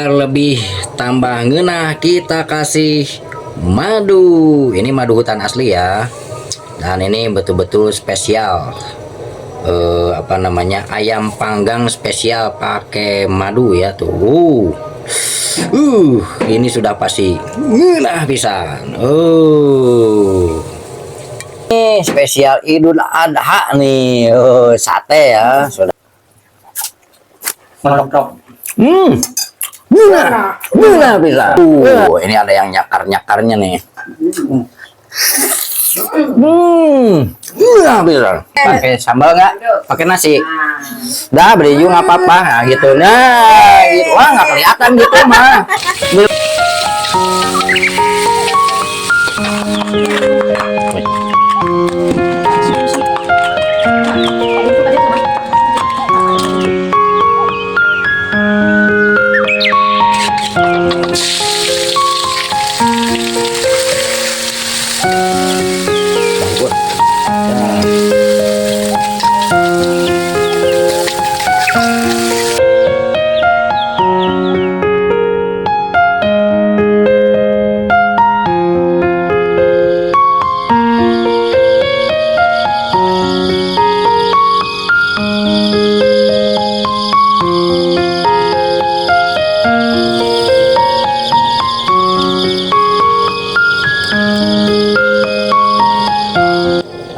Lebih tambah ngenah kita kasih madu. Ini madu hutan asli ya, dan ini betul-betul spesial. Apa namanya, ayam panggang spesial pakai madu ya tuh. Ini sudah pasti ngenah pisan. Ini spesial Idul Adha nih. Sate ya sudah. Mantap. Gila bisa. Ini ada yang nyakar-nyakarnya nih. Gila bisa. Pakai sambal nggak? Pakai nasi? Dah beri juga nggak apa-apa. Nah, gitu. Nah, gitu. Wah nggak kelihatan gitu mah.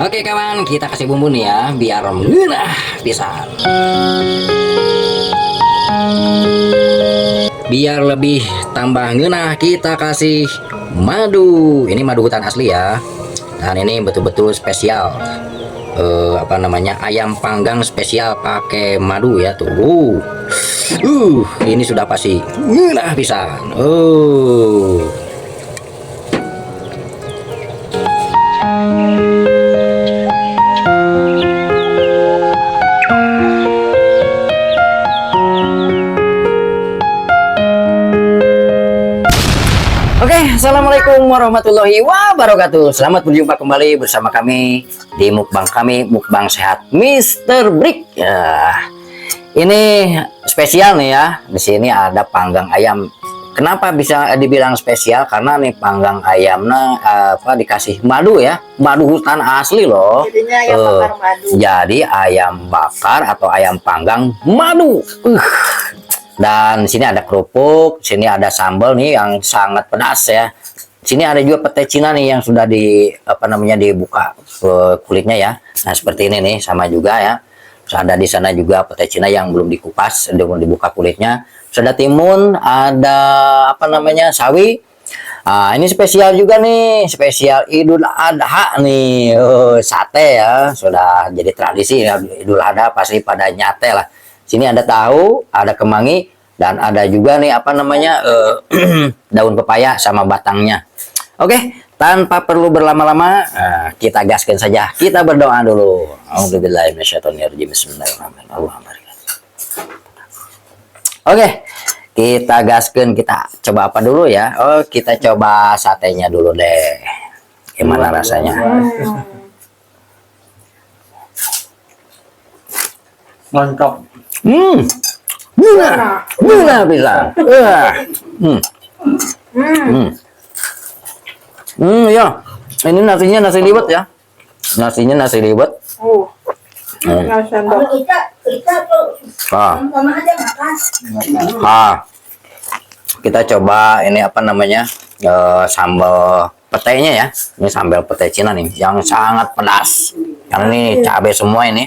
Oke kawan, kita kasih bumbu nih ya, biar ngenah bisa. Biar lebih tambah ngenah kita kasih madu. Ini madu hutan asli ya, dan ini betul-betul spesial. Apa namanya, ayam panggang spesial pakai madu ya tuh. Ini sudah pasti ngenah bisa. Oke, assalamualaikum warahmatullahi wabarakatuh. Selamat berjumpa kembali bersama kami di mukbang kami, mukbang sehat Mr. Brick. Ya, ini spesial nih ya. Di sini ada panggang ayam. Kenapa bisa dibilang spesial? Karena nih panggang ayamnya dikasih madu ya, madu hutan asli loh. Jadinya ayam bakar madu. Jadi ayam bakar atau ayam panggang madu. Dan sini ada kerupuk, sini ada sambal nih yang sangat pedas ya. Sini ada juga pete Cina nih yang sudah dibuka kulitnya ya. Nah, seperti ini nih sama juga ya. Terus ada di sana juga pete Cina yang belum dikupas, belum dibuka kulitnya. Terus ada timun, ada sawi. Nah, ini spesial juga nih, spesial Idul Adha nih. Sate ya, sudah jadi tradisi ya, Idul Adha pasti pada nyate lah. Sini ada tahu, ada kemangi, dan ada juga nih daun pepaya sama batangnya. Oke, tanpa perlu berlama-lama, kita gaskan saja. Kita berdoa dulu. A'udzubillahi minasyaitonirrajim. Bismillahirrahmanirrahim. Oke, kita gaskan. Kita coba apa dulu ya? Kita coba satenya dulu deh. Gimana rasanya? Mantap. Gila bisa. Ya. Ini nasinya nasi liwet ya. Nasinya nasi liwet. Kita coba ini sambal petenya ya. Ini sambal pete Cina nih yang sangat pedas. Karena ini cabai semua ini.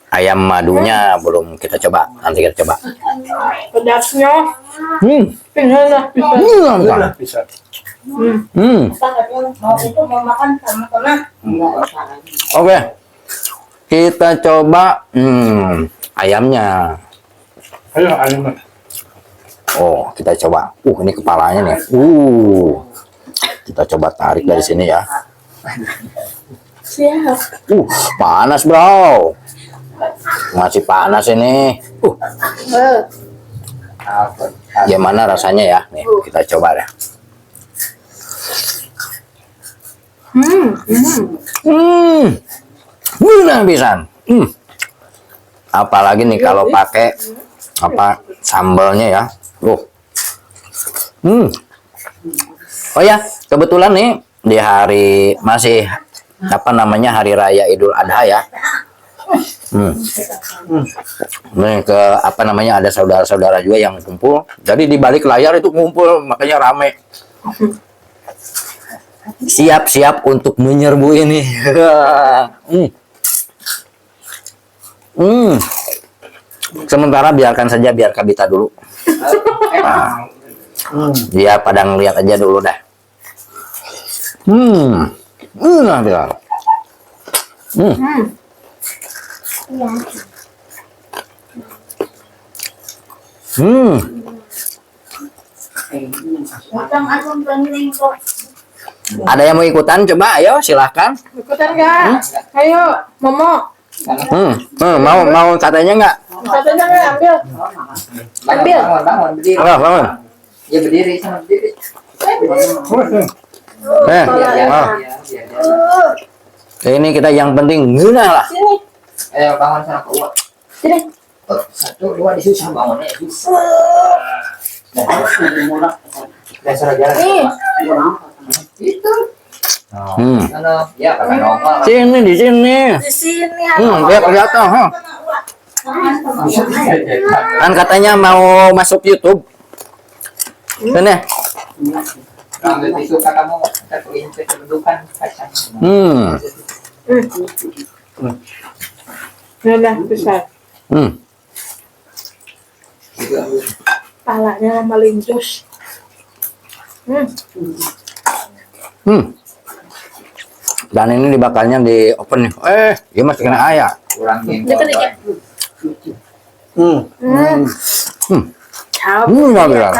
Ayam madunya belum kita coba, nanti kita coba. Pedasnya Bisa. Oke, kita coba ayamnya. Ayo ayam. Kita coba. Ini kepalanya nih. Kita coba tarik dari sini ya. siap. Panas bro, masih panas ini. Gimana rasanya ya? Nih kita coba deh. Gimana bisa? Apalagi nih kalau pakai apa sambalnya ya. Oh ya, kebetulan nih di hari masih apa namanya hari raya Idul Adha ya. Nih ke apa namanya ada saudara-saudara juga yang kumpul. Jadi di balik layar itu ngumpul makanya rame. Siap-siap untuk menyerbu ini. Sementara biarkan saja biar Kabita dulu. Dia pada ngeliat aja dulu dah. Nah, biar. Ada yang mau ikutan? Coba, ayo silahkan. Ikutan nggak? Ayo, Momo. Mau katanya nggak? Katanya nggak ambil. Ambil. Bangun, berdiri. Bangun. Ya berdiri, sama berdiri. Ini kita yang penting guna lah. Sini. Ayo bangun sana ke uang. Sini. 1, 2 disusah bangunnya. Dasar jalan. Nih. Itu. Sana, ya pakai normal. Sini di sini. Di sini. Biar kelihatan. Kan katanya mau masuk YouTube. Sini. Ambil tisu kakakmu, satuin kedudukan kacang. Udah besar. Palanya sama linjus. Dan ini dibakarnya di open nih. Dia masih kena air. Kurang Dikit-dikit. Cabai. Nggak bilang.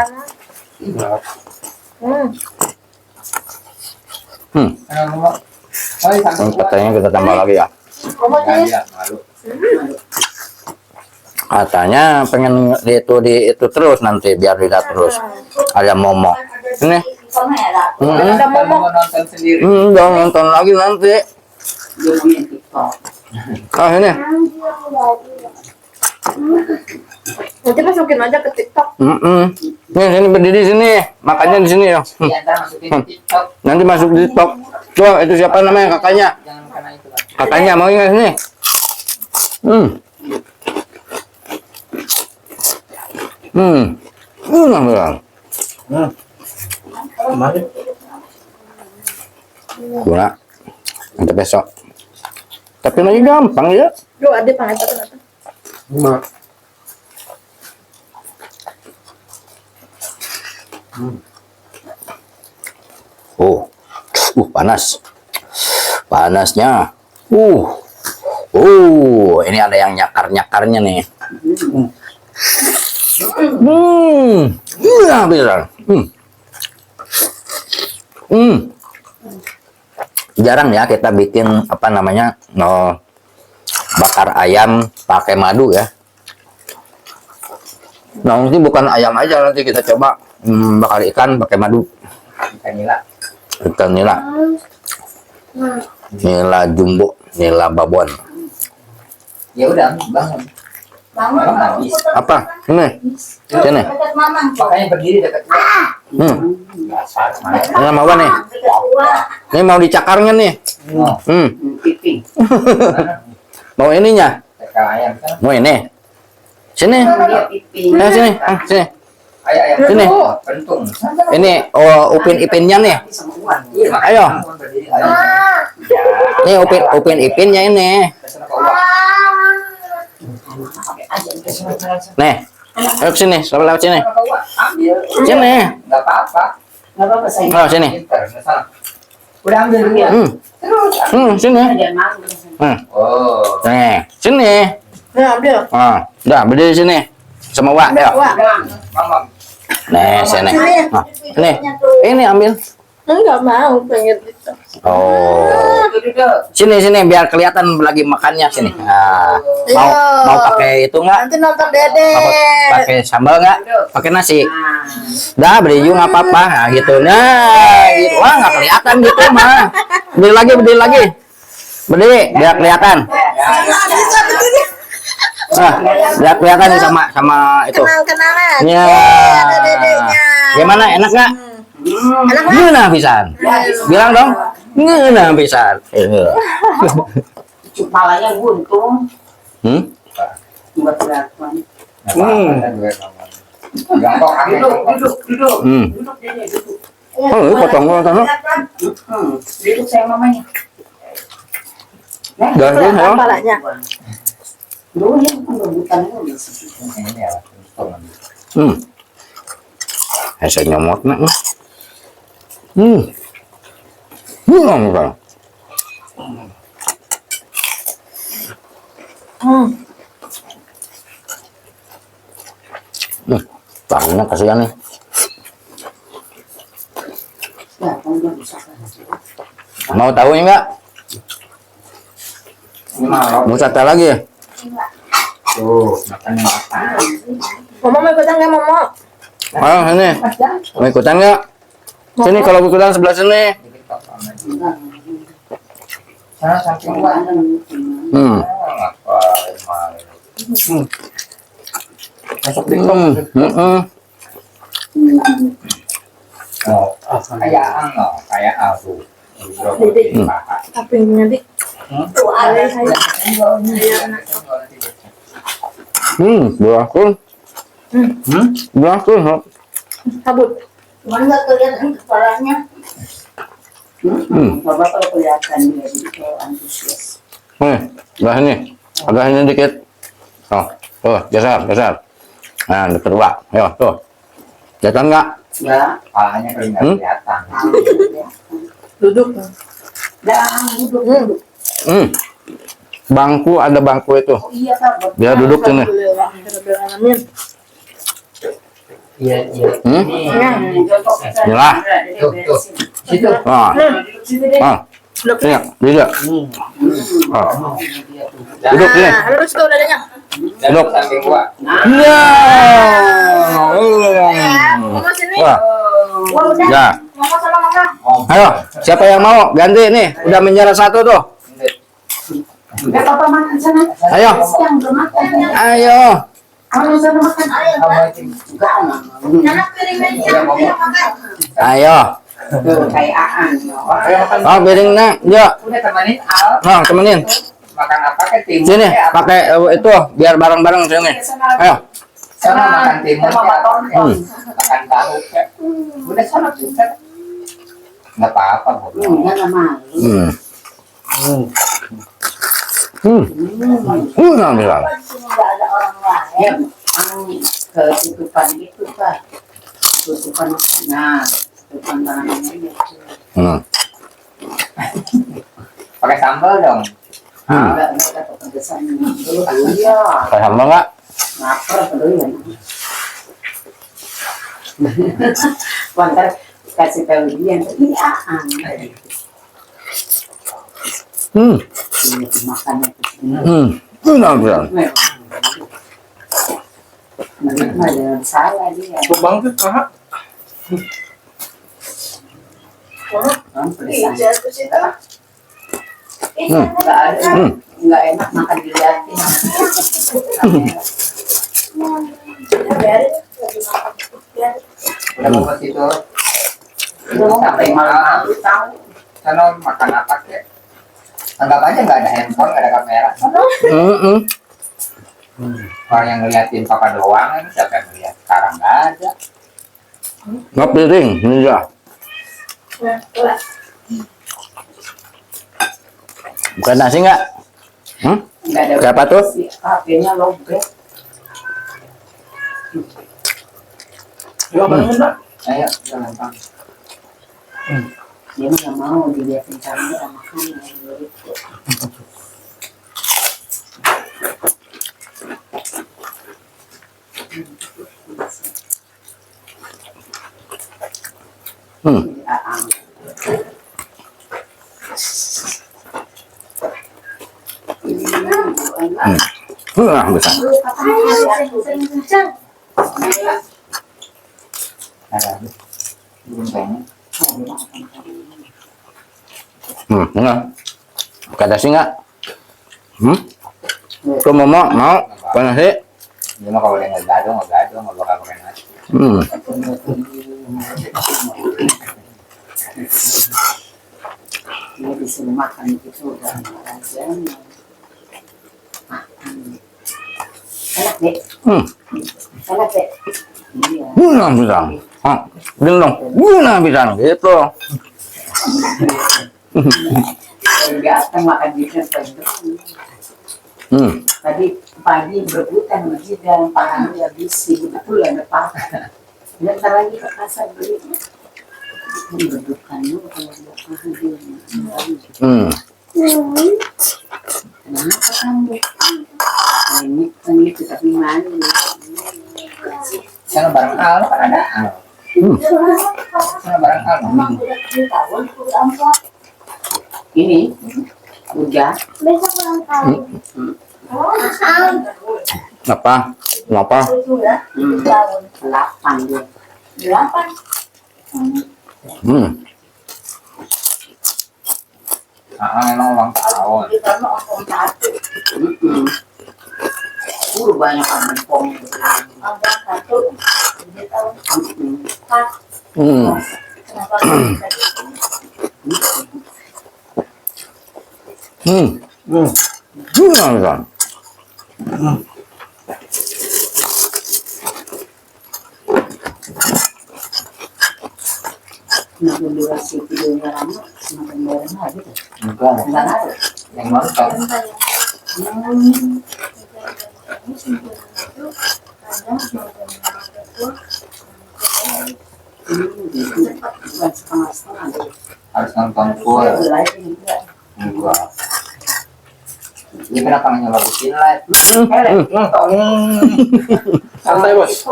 Katanya kita tambah lagi ya. Momo nih. Katanya pengen itu terus nanti biar tidak terus ada momo. Ini. Ada Momo. nonton sendiri. Jangan nonton lagi nanti. Ini. Nanti masukin aja ke TikTok. Nih sini berdiri sini, makannya di sini ya. Di antara masukin ke TikTok. Nanti masuk di TikTok. Coba itu siapa namanya kakaknya? Jangan kena itu lah. Kakaknya mau ingat sini. Bilang. Mari. Guna. Nanti besok. Tapi lagi gampang ya. Duh, ada pangat apa? Lima. Panas. Panasnya. Ini ada yang nyakar-nyakarnya nih. Iya, bisa. Jarang ya kita bikin apa namanya bakar ayam pakai madu ya. Nah, nanti bukan ayam aja, nanti kita coba bakar ikan pakai madu. Ikan nila. Ikan nila. Nila jumbo, nila babon. Ya udah, bangun. Bangun habis. Apa? Ini. Sini. Makanya berdiri dekat. Dasar mana? Ini mau apa nih? Ini mau dicakarnya nih. Piting. Mau ininya? Tekal ayam kan. Mau ini? Sini. Sini. Sini. Ayam. Sini. Pentung. Ini upin-ipinnya nih. Ayo. Ini upin-ipinnya ini. Nih. Ayo sini, coba lewat sini. Ambil. Sini. Enggak apa-apa. Enggak apa-apa saya. Oh, sini. Udah ambil dulu ya. Terus. Sini. Oh. Nih, sini. Nah, ambil. Udah berdiri sini. Sama Wak, ayo. Mama. Nih, sini. Nih. Ini ambil. Enggak mau, pengen itu. Sini biar kelihatan lagi makannya sini. Nah, mau pakai itu nggak? Nanti nonton Dede. Mau pakai sambal nggak? Pakai nasi. Dah beri juga nggak apa-apa. Nah, gitu. Nah, gitu. Wah nggak kelihatan gitu mah. Berdiri lagi. Berdiri biar kelihatan. Nah, lihat kelihatan nih sama itu. Kenal-kenalan. Ya. Ada dedeknya. Gimana, enak nggak? Enak nggak? Ngeunah pisan. Bilang dong. Ngeunah pisan. Malahnya buntung. Hmm? Buat kelihatan. Duduk. Hmm. Duduk Dede, duduk. Oh, ini potong. Duduk sayang mamanya. Dah, Kelihatan ya. palanya. Dulu ya, bukan ini. Saya nyomot nak. Enggak. Tangannya kasihan nih. Ya, kamu udah bisa. Mau tahunya enggak? Mau sate lagi ya? Mama mau ikutan nggak, Mama? Ayo sini. Mau ikutan nggak? Sini kalau ikutan sebelah sini. Hmm. Masuk TikTok. Kayak aku. Tapi nanti tuh ada saya. Berhasil. Berhasil. Kabut. Cuman nggak kelihatan kepalanya. Bapak kalau kelihatan dia jadi kayak antusias. Sebelah sini. Agak sini dikit. Oh, tuh, geser. Nah, deket dua. Ayo, tuh. Kelihatan nggak? Ya, Kepalanya kalau nggak kelihatan. Duduk. duduk. Bangku, ada bangku itu. Oh iya Pak. Dia duduk sini. Alhamdulillah. Iya. Inilah. Situ. Ah, Duduk sini deh. sini, duduk. Ah, duduk sini. Nah, lurus tuh dadanya. Duduk. Samping gua. Ya. Mama sini. Wah, Wah, udah. ya. Mama sama Mama. Ayo, siapa yang mau ganti nih? Udah menyerah satu tuh. Ya Papa makan sana. Ayo. Yang belum makan. Ayo. Kamu sana makan. Enggak. Nana piringnya. Ayo makan. Ayo. Kayak Aan. Oh, piringnya. Yuk. Udah temenin Al. Nah, temenin. Makan apa ke timun? Sini, pakai itu biar bareng-bareng sini. Ayo. Sana makan timun. Sama Pak Ton. Makan tahu. Udah sana bisa. Nggak apa-apa. Jangan malu. Nah, bilang. Enggak ada orang lain. Ketutupan itu Pak. Tutupan nah, tutupan tangannya gitu. Pakai sambal dong. Enggak ada kepedesan dulu. Iya. Pakai sambal nggak? Lapar dulu ya. Wantar kasih tahu dia ini Aan. Makannya Nah, bilang. Jangan salah dia. Bangkit Kak. Kan pedesan. Jatuh situ. Enggak ada. Enggak enak makan dilihatin. Biarin. Udah mau ke situ. Sampai malam tahu. Sana makan apa kek? Anggap aja nggak ada handphone, nggak ada kamera. Orang yang ngeliatin papa doang, ini siapa yang ngeliat? Sekarang nggak ada. Nggak piring, ini ya. Nah, tuh. Bukan nasi nggak? Enggak ada. Siapa tuh? HP-nya lobet. Yuk, barengin Pak. Ayo, jalan bang. Dia nggak mau dilihatin kamera makanya gitu. Bisa. Ada. Belum kayaknya. Enggak. Pakai nasi nggak? Kau mau panas sih? Dia mah kalau dia nggak gaduh, nggak bakal keren aja. Dia disuruh makan itu udah aja. Enak deh. Enak deh. Iya. Guna pisang. Ah, gendong. Guna pisang gitu. Enggak akan makan di tempat. Tadi pagi berebutan masjid dan pangan dia bisi betul ada pakai. Bentar lagi ke pasar beli. Berebutan lu kalau dia pakai dia. Kenapa kamu? Ini kita gimana? Sana barang hal kan ada. Sana barang hal. Emang udah tahun ulang tahun. Ini udah. Besok ulang tahun. Oh, Apa? Kenapa? sudah tahun 8 dia. 8. Memang ulang tahun. Kita mau ngomong satu. Banyak kampung. Angka 1. Jadi tahun 4. Kenapa kita Guna pisang. Semakin durasi videonya lama, semakin bareng lagi tuh. Enggak, Enggak ada. yang nonton. Bukan setengah-setengah deh. Harus nonton full. Enggak. Ini kenapa nggak nyoba bikin live? Santai, Bos.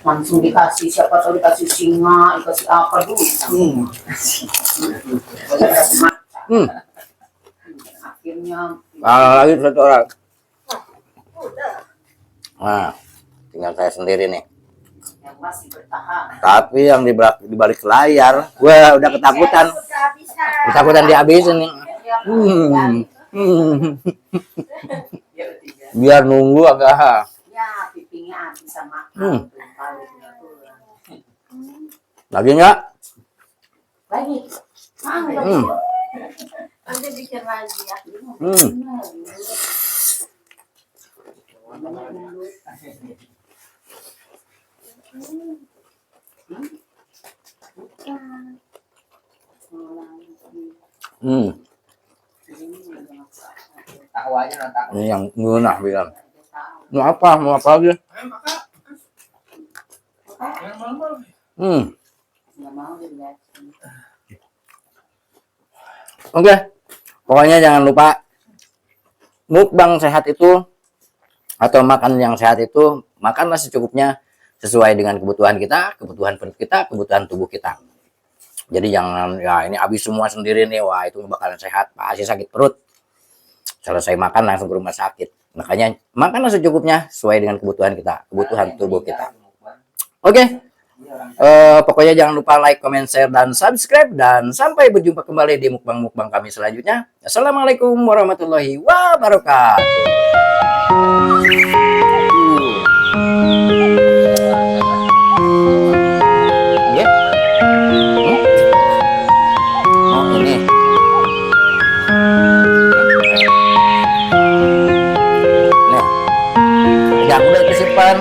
Langsung dikasih, siapa tahu dikasih singa, dikasih apa dulu. Akhirnya Lagi satu orang. Nah, tinggal saya sendiri nih. yang masih bertahan. Tapi yang di balik layar, gua udah ketakutan. Ketakutan dihabisin nih. Biar nunggu agak. Ya, pipinya habis sama Lagi nggak? lagi. Nanti bikin lagi ya. Tahu aja nonton. Ini yang guna bilang. Mau apa? Mau apa lagi? Nggak mau dilihat. Oke. Pokoknya jangan lupa mukbang sehat itu atau makan yang sehat itu makanlah secukupnya sesuai dengan kebutuhan kita, kebutuhan perut kita, kebutuhan tubuh kita. Jadi jangan ya ini habis semua sendiri nih, wah itu bakalan sehat, pasti sakit perut. Selesai makan langsung ke rumah sakit. Makanya makanlah secukupnya sesuai dengan kebutuhan kita, kebutuhan tubuh kita. Oke. Pokoknya jangan lupa like, comment, share, dan subscribe. Dan sampai berjumpa kembali di mukbang-mukbang kami selanjutnya. Assalamualaikum warahmatullahi wabarakatuh. Ya. Oh ini. Nah, yang udah disimpan.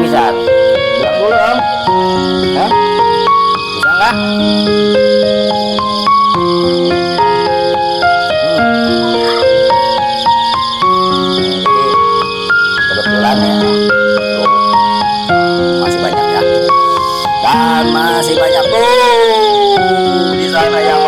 Bisa. Bilang dulu om. Hah? Bisa nggak? Kebetulan ya. Masih banyak ya. Dan masih banyak tuh di sana yang